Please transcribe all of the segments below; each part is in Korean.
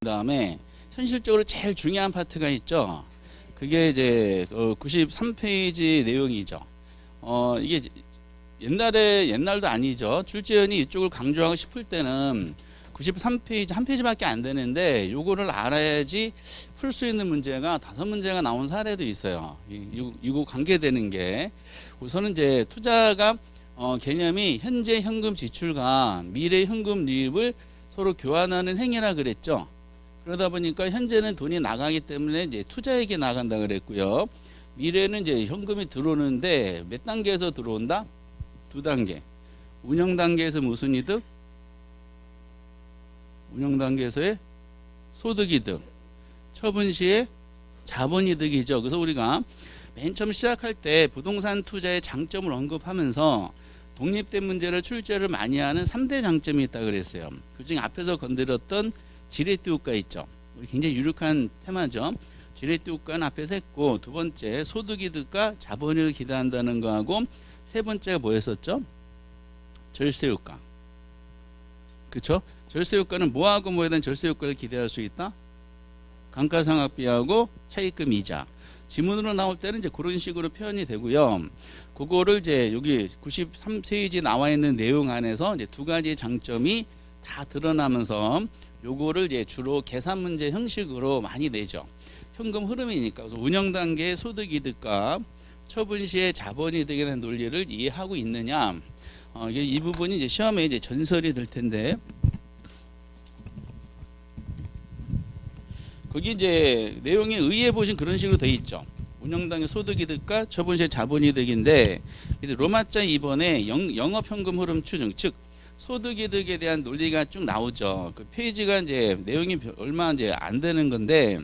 다음에 현실적으로 제일 중요한 파트가 있죠. 그게 이제 93페이지 내용이죠. 이게 옛날도 아니죠. 출제원이 이쪽을 강조하고 싶을 때는 93페이지 한 페이지밖에 안 되는데 요거를 알아야지 풀 수 있는 문제가 5문제가 나온 사례도 있어요. 이거 관계되는 게 우선은 이제 투자가 개념이 현재 현금 지출과 미래 현금 유입을 서로 교환하는 행위라 그랬죠. 그러다 보니까 현재는 돈이 나가기 때문에 이제 투자에게 나간다 그랬고요. 미래는 이제 현금이 들어오는데 몇 단계에서 들어온다? 2단계. 운영 단계에서 무슨 이득? 운영 단계에서의 소득 이득. 처분 시에 자본 이득이죠. 그래서 우리가 맨 처음 시작할 때 부동산 투자의 장점을 언급하면서 독립된 문제를 출제를 많이 하는 3대 장점이 있다 그랬어요. 그중에 앞에서 건드렸던 지렛대 효과 있죠. 우리 굉장히 유력한 테마죠. 지렛대 효과는 앞에서 했고, 두 번째 소득이득과 자본을 기대한다는 거하고, 세 번째가 뭐였었죠? 절세 효과. 그렇죠? 절세 효과는 뭐하고 뭐에 대한 절세 효과를 기대할 수 있다? 감가상각비하고 차입금 이자. 지문으로 나올 때는 이제 그런 식으로 표현이 되고요. 그거를 이제 여기 93페이지 나와 있는 내용 안에서 이제 두 가지 장점이 다 드러나면서 요거를 이제 주로 계산 문제 형식으로 많이 내죠. 현금 흐름이니까. 그래서 운영 단계의 소득 이득과 처분 시의 자본 이득에 대한 논리를 이해하고 있느냐. 이 부분이 이제 시험에 이제 전설이 될 텐데. 거기 이제 내용에 의해 보신 그런 식으로 돼 있죠. 운영당의 소득이득과 처분시의 자본이득인데 로마자 2번에 영업현금 흐름 추정, 즉 소득이득에 대한 논리가 쭉 나오죠. 그 페이지가 이제 내용이 얼마 이제 안 되는 건데,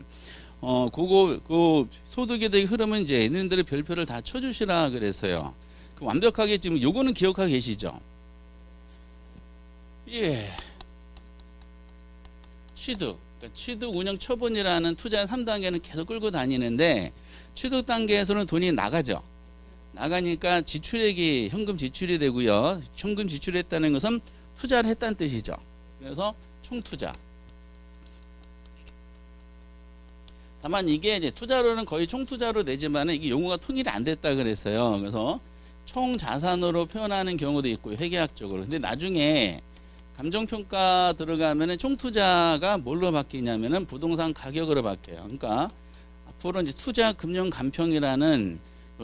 그 소득이득 흐름은 이제 얘네들의 별표를 다 쳐주시라 그랬어요. 그 완벽하게 지금 요거는 기억하고 계시죠? 예. 취득. 취득 운영 처분이라는 투자 3단계는 계속 끌고 다니는데 취득 단계에서는 돈이 나가죠. 나가니까 지출액이 현금 지출이 되고요. 현금 지출했다는 것은 투자를 했다는 뜻이죠. 그래서 총투자. 다만 이게 이제 투자로는 거의 총투자로 내지만 이게 용어가 통일이 안 됐다 그랬어요. 그래서 총자산으로 표현하는 경우도 있고요. 회계학적으로. 근데 나중에 감정평가 들어가면은 총투자가 뭘로 바뀌냐면은 부동산 가격으로 바뀌어요. 그러니까 앞으로 이제 투자 금융 감평이라는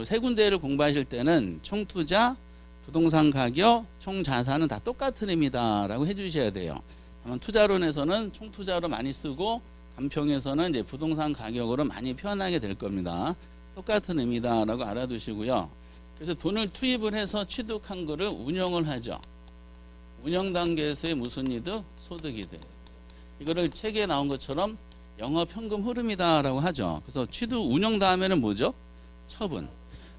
세 군데를 공부하실 때는 총투자, 부동산 가격, 총자산은 다 똑같은 의미다라고 해주셔야 돼요. 다만 투자론에서는 총투자로 많이 쓰고 감평에서는 이제 부동산 가격으로 많이 표현하게 될 겁니다. 똑같은 의미다라고 알아두시고요. 그래서 돈을 투입을 해서 취득한 거를 운영을 하죠. 운영 단계에서의 무슨 이득? 소득이득. 이거를 책에 나온 것처럼 영업 현금 흐름이다라고 하죠. 그래서 취득 운영 다음에는 뭐죠? 처분.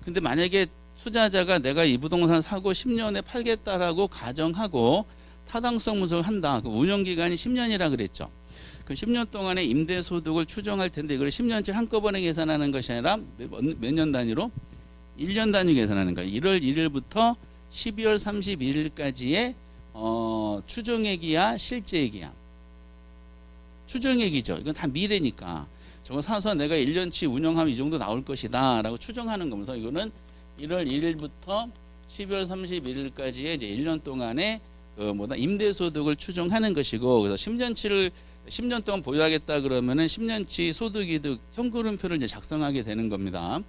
근데 만약에 투자자가 내가 이 부동산 사고 10년에 팔겠다라고 가정하고 타당성 분석을 한다. 그 운영 기간이 10년이라 그랬죠. 그 10년 동안의 임대 소득을 추정할 텐데 이걸 10년치 한꺼번에 계산하는 것이 아니라 몇 년 단위로? 1년 단위 계산하는 거예요. 1월 1일부터 12월 31일까지의 추정액이야 실제액이야? 추정액이죠. 이건 다 미래니까 저거 사서 내가 1년치 운영하면 이 정도 나올 것이다 라고 추정하는 거면서 이거는 1월 1일부터 12월 31일까지의 이제 1년 동안의 임대소득을 추정하는 것이고, 그래서 10년 동안 보유하겠다 그러면은 10년치 소득이득 현금흐름표를 이제 작성하게 되는 겁니다.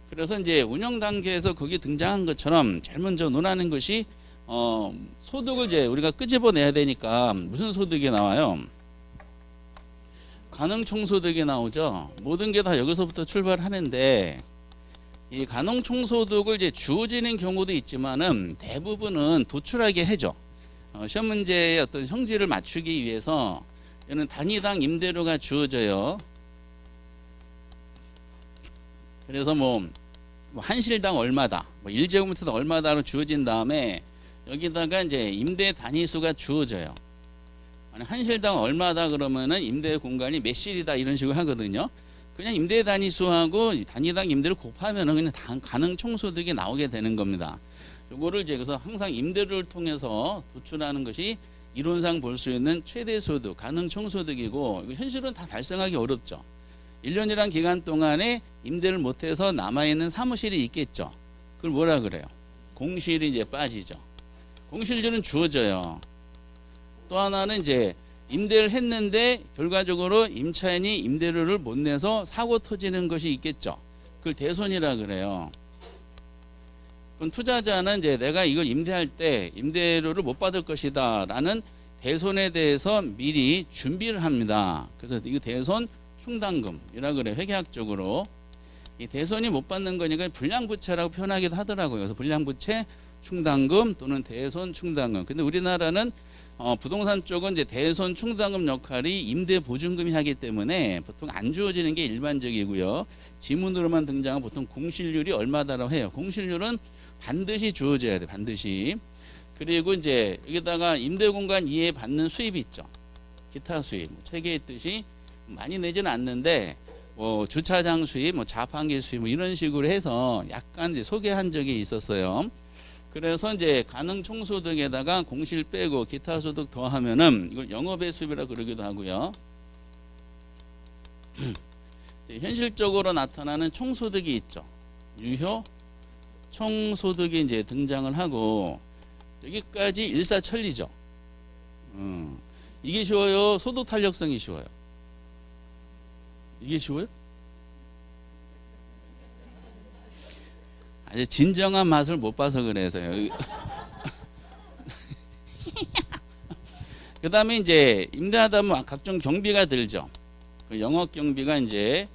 그래서 이제 운영 단계에서 거기 등장한 것처럼 제일 먼저 논하는 것이 소득을 이제 우리가 끄집어내야 되니까 무슨 소득이 나와요? 가능총소득이 나오죠. 모든 게 다 여기서부터 출발하는데 이 가능총소득을 이제 주어지는 경우도 있지만은 대부분은 도출하게 해줘. 시험 문제의 어떤 성질을 맞추기 위해서 얘는 단위당 임대료가 주어져요. 그래서 뭐 한실당 얼마다, 1제곱미터당 얼마다로 주어진 다음에 여기다가 이제 임대 단위수가 주어져요. 한실당 얼마다 그러면은 임대 공간이 몇 실이다 이런 식으로 하거든요. 그냥 임대 단위수하고 단위당 임대를 곱하면은 그냥 가능 총소득이 나오게 되는 겁니다. 요거를 이제 그래서 항상 임대료를 통해서 도출하는 것이 이론상 볼 수 있는 최대 소득, 가능 총소득이고 현실은 다 달성하기 어렵죠. 1년이란 기간 동안에 임대를 못해서 남아있는 사무실이 있겠죠. 그걸 뭐라 그래요? 공실이 이제 빠지죠. 공실료는 주어져요. 또 하나는 이제 임대를 했는데 결과적으로 임차인이 임대료를 못 내서 사고 터지는 것이 있겠죠. 그걸 대손이라 그래요. 그럼 투자자는 이제 내가 이걸 임대할 때 임대료를 못 받을 것이다 라는 대손에 대해서 미리 준비를 합니다. 그래서 이거 대손 충당금이라 그래요. 회계학적으로. 이 대손이 못 받는 거니까 불량부채라고 표현하기도 하더라고요. 그래서 불량부채 충당금 또는 대손 충당금. 근데 우리나라는 부동산 쪽은 이제 대손 충당금 역할이 임대 보증금이 하기 때문에 보통 안 주어지는 게 일반적이고요. 지문으로만 등장한 보통 공실률이 얼마다라고 해요. 공실률은 반드시 주어져야 돼. 반드시. 그리고 이제 여기다가 임대 공간 이에 받는 수입이 있죠. 기타 수입. 책에 있듯이 많이 내지는 않는데 뭐 주차장 수입, 뭐 자판기 수입 뭐 이런 식으로 해서 약간 이제 소개한 적이 있었어요. 그래서 이제 가능 총소득에다가 공실 빼고 기타 소득 더하면은 이걸 영업의 수입이라 그러기도 하고요. 현실적으로 나타나는 총소득이 있죠. 유효 총소득이 이제 등장을 하고 여기까지 일사천리죠. 이게 쉬워요. 소득 탄력성이 쉬워요. 이게 쉬워요? 아주 진정한 맛을 못 봐서 그래서요. 그 다음에 이제 임대하다 보면 각종 경비가 들죠. 그 영업 경비가 이제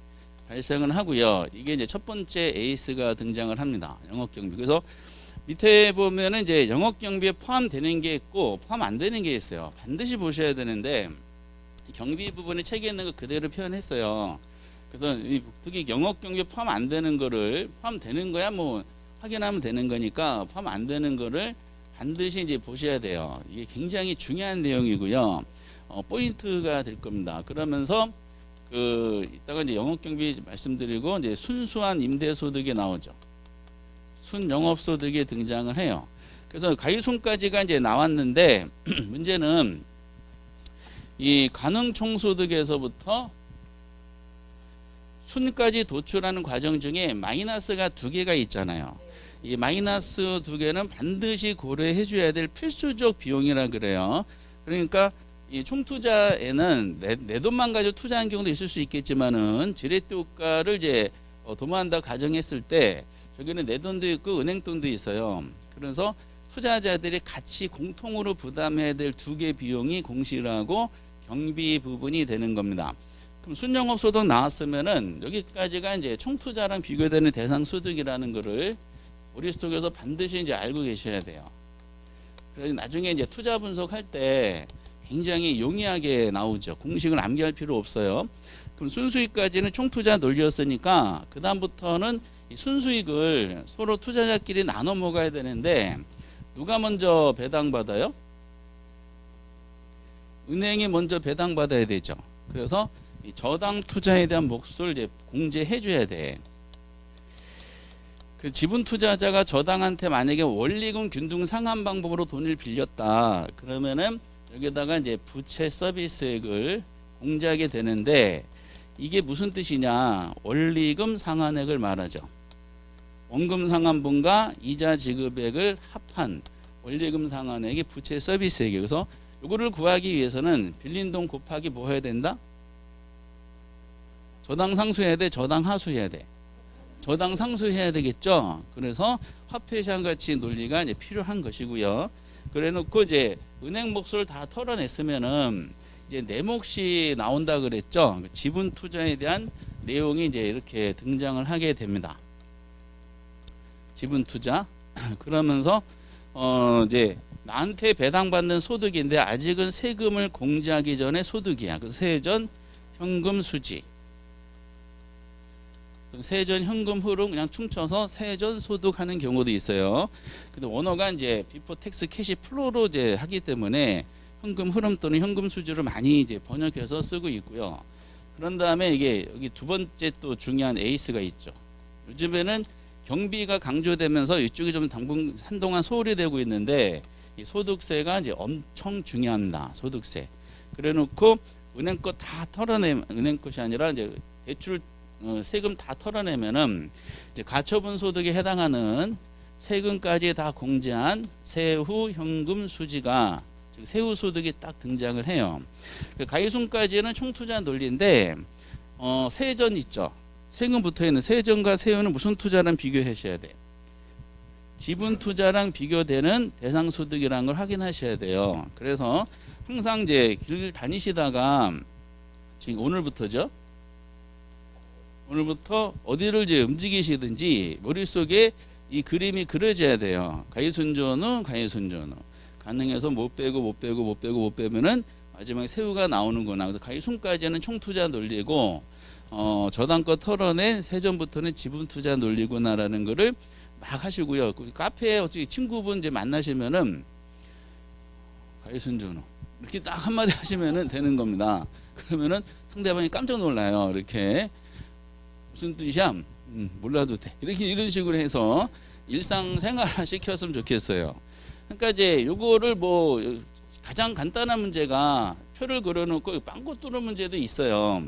발생을 하고요. 이게 이제 첫 번째 에이스가 등장을 합니다. 영업 경비. 그래서 밑에 보면은 이제 영업 경비에 포함되는 게 있고 포함 안 되는 게 있어요. 반드시 보셔야 되는데 경비 부분에 책에 있는 거 그대로 표현했어요. 그래서 특히 영업 경비에 포함 안 되는 거를 포함되는 거야 뭐 확인하면 되는 거니까 포함 안 되는 거를 반드시 이제 보셔야 돼요. 이게 굉장히 중요한 내용이고요. 포인트가 될 겁니다. 그러면서 이따가 이제 영업 경비 말씀드리고 이제 순수한 임대 소득이 나오죠. 순영업 소득이 등장을 해요. 그래서 가위순까지가 이제 나왔는데 문제는 이 가능 총소득에서부터 순까지 도출하는 과정 중에 마이너스가 두 개가 있잖아요. 이 마이너스 두 개는 반드시 고려해 줘야 될 필수적 비용이라 그래요. 그러니까 이 총투자에는 내 돈만 가지고 투자한 경우도 있을 수 있겠지만은 지렛대 효과를 이제 도모한다 가정했을 때 저기는 내 돈도 있고 은행 돈도 있어요. 그래서 투자자들이 같이 공통으로 부담해야 될 두 개 비용이 공실하고 경비 부분이 되는 겁니다. 그럼 순영업 소득 나왔으면은 여기까지가 이제 총투자랑 비교되는 대상 소득이라는 거를 머릿속에서 반드시 이제 알고 계셔야 돼요. 그래서 나중에 이제 투자 분석할 때 굉장히 용이하게 나오죠. 공식을 암기할 필요 없어요. 그럼 순수익까지는 총투자 논리였으니까 그 다음부터는 이 순수익을 서로 투자자끼리 나눠 먹어야 되는데 누가 먼저 배당받아요? 은행이 먼저 배당받아야 되죠. 그래서 이 저당 투자에 대한 몫을 이제 공제해 줘야 돼. 그 지분 투자자가 저당한테 만약에 원리금 균등 상환 방법으로 돈을 빌렸다. 그러면은 여기다가 이제 부채 서비스액을 공제하게 되는데 이게 무슨 뜻이냐? 원리금 상환액을 말하죠. 원금 상환분과 이자 지급액을 합한 원리금 상환액이 부채 서비스액이에요. 그래서 이거를 구하기 위해서는 빌린 돈 곱하기 뭐 해야 된다? 저당 상수해야 돼? 저당 하수해야 돼? 저당 상수해야 되겠죠. 그래서 화폐 시장 가치 논리가 이제 필요한 것이고요. 그래놓고 이제 은행 몫을 다 털어냈으면은 이제 내 몫이 나온다 그랬죠. 지분 투자에 대한 내용이 이제 이렇게 등장을 하게 됩니다. 지분 투자. 그러면서 이제 나한테 배당받는 소득인데 아직은 세금을 공제하기 전에 소득이야. 그래서 세전 현금 수지. 세전 현금 흐름 그냥 퉁쳐서 세전 소득하는 경우도 있어요. 근데 원어가 이제 비포 텍스 캐시 플로로 이제 하기 때문에 현금 흐름 또는 현금 수지로 많이 이제 번역해서 쓰고 있고요. 그런 다음에 이게 여기 두 번째 또 중요한 에이스가 있죠. 요즘에는 경비가 강조되면서 이쪽이 좀 한동안 소홀히 되고 있는데 이 소득세가 이제 엄청 중요합니다. 소득세. 그래놓고 은행 것 다 털어내 은행 것이 아니라 이제 대출 세금 다 털어내면은 이제 가처분 소득에 해당하는 세금까지 다 공제한 세후 현금 수지가 즉 세후 소득이 딱 등장을 해요. 가이순까지는 총투자 논리인데 세전 있죠. 세금 붙어 있는 세전과 세후는 무슨 투자랑 비교하셔야 돼? 지분 투자랑 비교되는 대상 소득이라는 걸 확인하셔야 돼요. 그래서 항상 이제 길 다니시다가 지금 오늘부터죠. 오늘부터 어디를 이제 움직이시든지 머릿속에 이 그림이 그려져야 돼요. 가이순전후, 가이순전후. 가능해서 못 빼면은 마지막에 세후가 나오는구나. 그래서 가이순까지는 총투자 논리고 저당권 털어낸 세전부터는 지분 투자 논리구나라는 거를 막 하시고요. 카페에 어떻게 친구분 이제 만나시면은 가이순전후 이렇게 딱 한마디 하시면은 되는 겁니다. 그러면은 상대방이 깜짝 놀라요. 이렇게 무슨 뜻이야? 몰라도 돼. 이렇게 이런 식으로 해서 일상생활화 시켰으면 좋겠어요. 그러니까 이제 요거를 뭐 가장 간단한 문제가 표를 그려놓고 빵꾸 뚫는 문제도 있어요.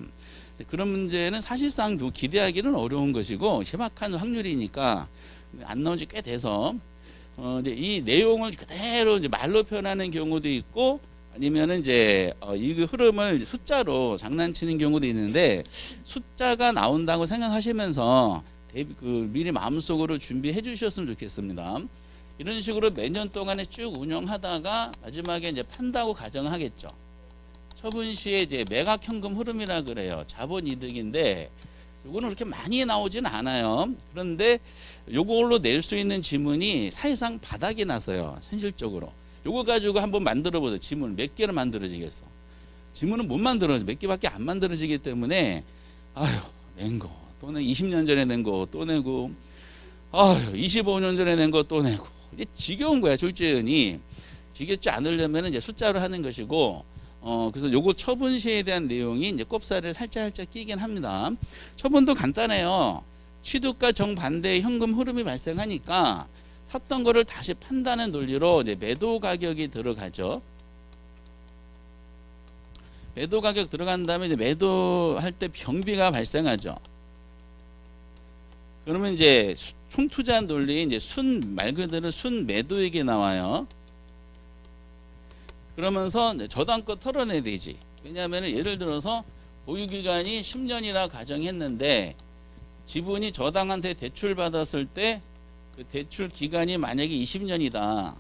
그런 문제는 사실상 기대하기는 어려운 것이고 희박한 확률이니까 안 나온 지 꽤 돼서 이제 이 내용을 그대로 이제 말로 표현하는 경우도 있고 아니면은 이제 이 흐름을 숫자로 장난치는 경우도 있는데 숫자가 나온다고 생각하시면서 미리 마음속으로 준비해 주셨으면 좋겠습니다. 이런 식으로 몇 년 동안에 쭉 운영하다가 마지막에 이제 판다고 가정하겠죠. 처분 시에 이제 매각 현금 흐름이라 그래요. 자본 이득인데 요거는 그렇게 많이 나오진 않아요. 그런데 요걸로 낼 수 있는 지문이 사실상 바닥이 나서요. 현실적으로. 요거 가지고 한번 만들어 보세요. 지문 몇 개를 만들어지겠어. 지문은 못 만들어져. 몇 개밖에 안 만들어지기 때문에 아유 낸 거 또 내 20년 전에 낸 거 또 내고 아유 25년 전에 낸 거 또 내고 이게 지겨운 거야. 졸지연히 지겹지 않으려면 이제 숫자로 하는 것이고 그래서 요거 처분 시에 대한 내용이 이제 꼽사리를 살짝 끼긴 합니다. 처분도 간단해요. 취득과 정반대의 현금 흐름이 발생하니까 샀던 거를 다시 판다는 논리로 이제 매도 가격이 들어가죠. 매도 가격 들어간 다음에 이제 매도할 때 병비가 발생하죠. 그러면 이제 총투자 논리 이제 말 그대로 순 매도액이 나와요. 그러면서 저당권 털어내야 되지. 왜냐하면 예를 들어서 보유기간이 10년이라 가정했는데 지분이 저당한테 대출 받았을 때 그 대출 기간이 만약에 20년이다.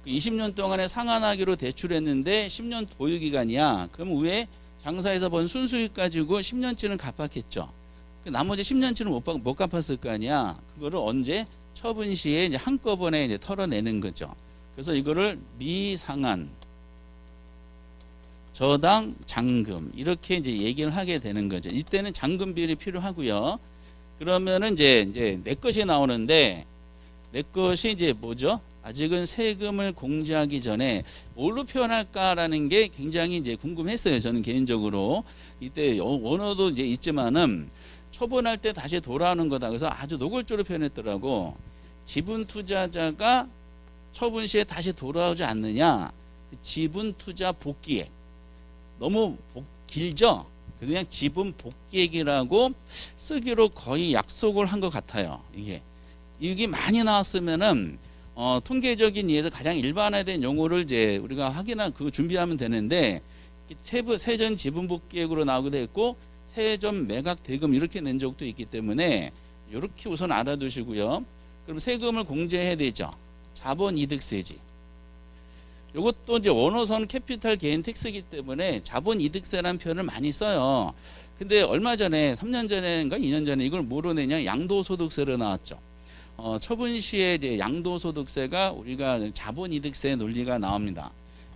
그 20년 동안에 상환하기로 대출했는데 10년 보유기간이야. 그럼 위에 장사에서 번 순수익 가지고 10년치는 갚았겠죠. 그 나머지 10년치는 못 갚았을 거 아니야. 그거를 언제 처분 시에 이제 한꺼번에 이제 털어내는 거죠. 그래서 이거를 미상환 저당 잔금 이렇게 이제 얘기를 하게 되는 거죠. 이때는 잔금 비율이 필요하고요. 그러면은 이제 내 것이 나오는데 내 것이 이제 뭐죠? 아직은 세금을 공제하기 전에 뭘로 표현할까라는 게 굉장히 이제 궁금했어요. 저는 개인적으로 이때 원어도 이제 있지만은 처분할 때 다시 돌아오는 거다. 그래서 아주 노골적으로 표현했더라고. 지분 투자자가 처분 시에 다시 돌아오지 않느냐? 지분 투자 복귀액. 너무 길죠? 그래서 그냥 지분 복귀액이라고 쓰기로 거의 약속을 한 것 같아요. 이게 많이 나왔으면은 통계적인 이해에서 가장 일반화된 용어를 이제 우리가 준비하면 되는데 세전 지분 복귀액으로 나오기도 했고 세전 매각 대금 이렇게 낸 적도 있기 때문에 이렇게 우선 알아두시고요. 그럼 세금을 공제해야 되죠. 자본이득세지. 이것도 이제 원호선 캐피탈 게인 텍스이기 때문에 자본이득세라는 표현을 많이 써요. 근데 얼마 전에 3년 전인가 2년 전에 이걸 뭐로 내냐 양도소득세로 나왔죠. 처분 시에 이제 양도소득세가 우리가 자본이득세 논리가 나옵니다.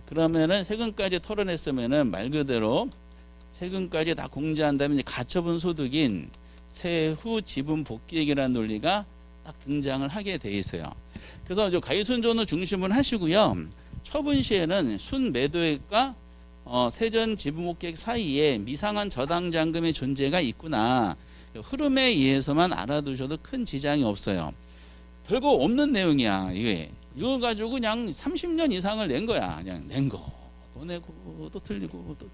그러면은 세금까지 털어냈으면은 말 그대로 세금까지 다 공제한다면 이제 가처분 소득인 세후 지분 복귀액이라는 논리가 딱 등장을 하게 돼 있어요. 그래서 이제 가이순전후 중심을 하시고요. 처분 시에는 순 매도액과 세전 지분 복귀액 사이에 미상한 저당 잔금의 존재가 있구나. 흐름에 의해서만 알아두셔도 큰 지장이 없어요. 별거 없는 내용이야. 이게 이거 가지고 그냥 30년 이상을 낸 거야. 그냥 낸 거. 또 내고 또 틀리고 또